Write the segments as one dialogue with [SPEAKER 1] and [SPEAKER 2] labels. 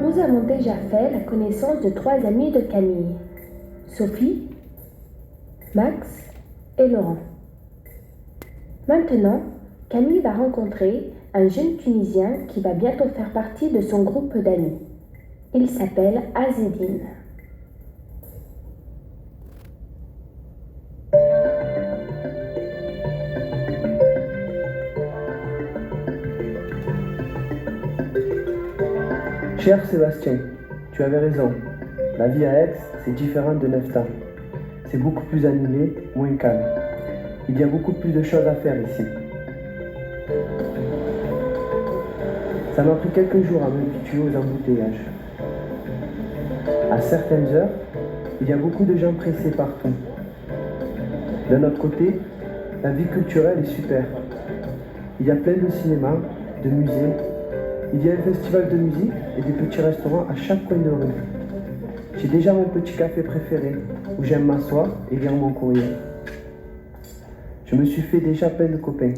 [SPEAKER 1] Nous avons déjà fait la connaissance de 3 amis de Camille, Sophie, Max et Laurent. Maintenant, Camille va rencontrer un jeune Tunisien qui va bientôt faire partie de son groupe d'amis. Il s'appelle Azedine.
[SPEAKER 2] Cher Sébastien, tu avais raison. La vie à Aix, c'est différent de Nefta. C'est beaucoup plus animé, moins calme. Il y a beaucoup plus de choses à faire ici. Ça m'a pris quelques jours à m'habituer aux embouteillages. À certaines heures, il y a beaucoup de gens pressés partout. D'un autre côté, la vie culturelle est super. Il y a plein de cinémas, de musées. Il y a un festival de musique et des petits restaurants à chaque coin de rue. J'ai déjà mon petit café préféré, où j'aime m'asseoir et lire mon courrier. Je me suis fait déjà plein de copains.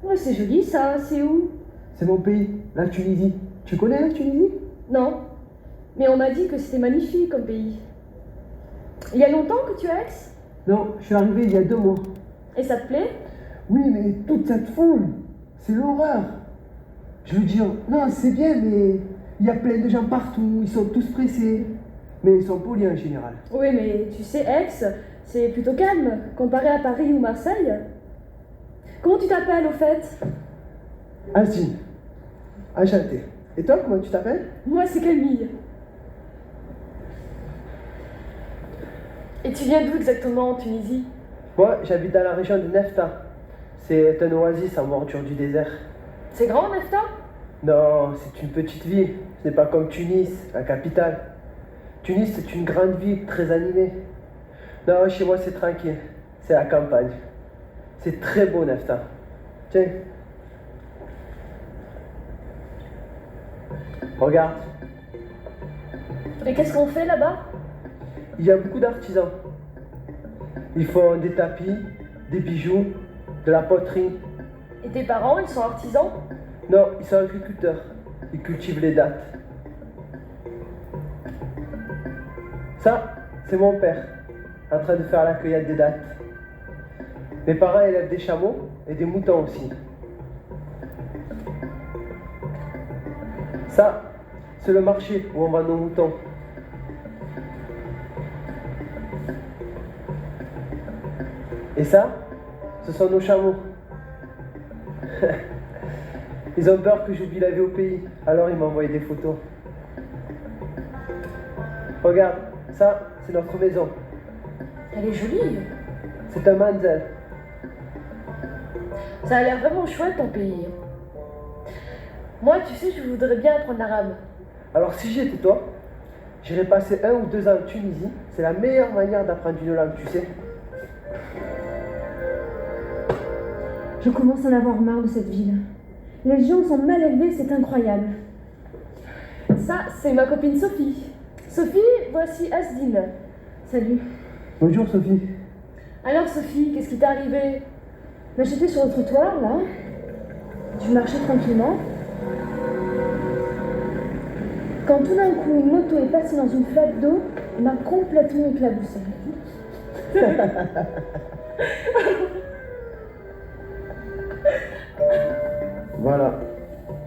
[SPEAKER 3] Ouais, c'est joli ça, c'est où?
[SPEAKER 2] C'est mon pays, la Tunisie. Tu connais la Tunisie?
[SPEAKER 3] Non, mais on m'a dit que c'était magnifique comme pays. Il y a longtemps que tu es à Aix?
[SPEAKER 2] Non, je suis arrivé il y a 2 mois.
[SPEAKER 3] Et ça te plaît?
[SPEAKER 2] Oui, mais toute cette foule, c'est l'horreur. Je veux dire, non, c'est bien, mais il y a plein de gens partout, ils sont tous pressés. Mais ils sont polis en général.
[SPEAKER 3] Oui, mais tu sais, Aix, c'est plutôt calme, comparé à Paris ou Marseille. Comment tu t'appelles au fait?
[SPEAKER 2] Azine, enchanté. Et toi, comment tu t'appelles?
[SPEAKER 3] Moi, c'est Camille. Et tu viens d'où exactement en Tunisie?
[SPEAKER 2] Moi, j'habite dans la région de Nefta. C'est un oasis en bordure du désert.
[SPEAKER 3] C'est grand, Nefta?
[SPEAKER 2] Non, c'est une petite ville. Ce n'est pas comme Tunis, la capitale. Tunis, c'est une grande ville très animée. Non, chez moi, c'est tranquille. C'est la campagne. C'est très beau, Nefta. Tiens. Regarde.
[SPEAKER 3] Et qu'est-ce qu'on fait là-bas?
[SPEAKER 2] Il y a beaucoup d'artisans. Ils font des tapis, des bijoux, de la poterie.
[SPEAKER 3] Et tes parents, ils sont artisans?
[SPEAKER 2] Non, ils sont agriculteurs. Ils cultivent les dattes. Ça, c'est mon père, en train de faire la cueillette des dattes. Mes parents élèvent des chameaux et des moutons aussi. Ça, c'est le marché où on vend nos moutons. Et ça, ce sont nos chameaux. Ils ont peur que j'oublie la vie au pays, alors ils m'ont envoyé des photos. Regarde, ça, c'est notre maison.
[SPEAKER 3] Elle est jolie.
[SPEAKER 2] C'est un manzel.
[SPEAKER 3] Ça a l'air vraiment chouette ton pays. Moi, tu sais, je voudrais bien apprendre l'arabe.
[SPEAKER 2] Alors si j'étais toi, j'irais passer 1 ou 2 ans en Tunisie. C'est la meilleure manière d'apprendre une langue, tu sais.
[SPEAKER 1] Je commence à en avoir marre de cette ville. Les gens sont mal élevés, c'est incroyable.
[SPEAKER 3] Ça, c'est ma copine Sophie. Sophie, voici Asdine. Salut.
[SPEAKER 2] Bonjour Sophie.
[SPEAKER 3] Alors Sophie, qu'est-ce qui t'est arrivé?
[SPEAKER 1] Ben, j'étais sur le trottoir, là. Je marchais tranquillement. Quand tout d'un coup, une moto est passée dans une flaque d'eau et m'a complètement éclaboussée.
[SPEAKER 2] Voilà.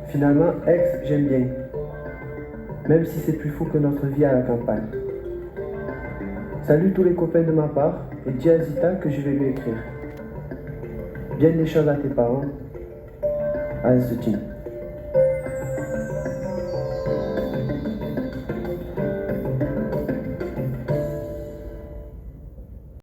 [SPEAKER 2] Finalement, Aix, j'aime bien. Même si c'est plus fou que notre vie à la campagne. Salut tous les copains de ma part et dis à Zita que je vais lui écrire. Bien des choses à tes parents. Azedine.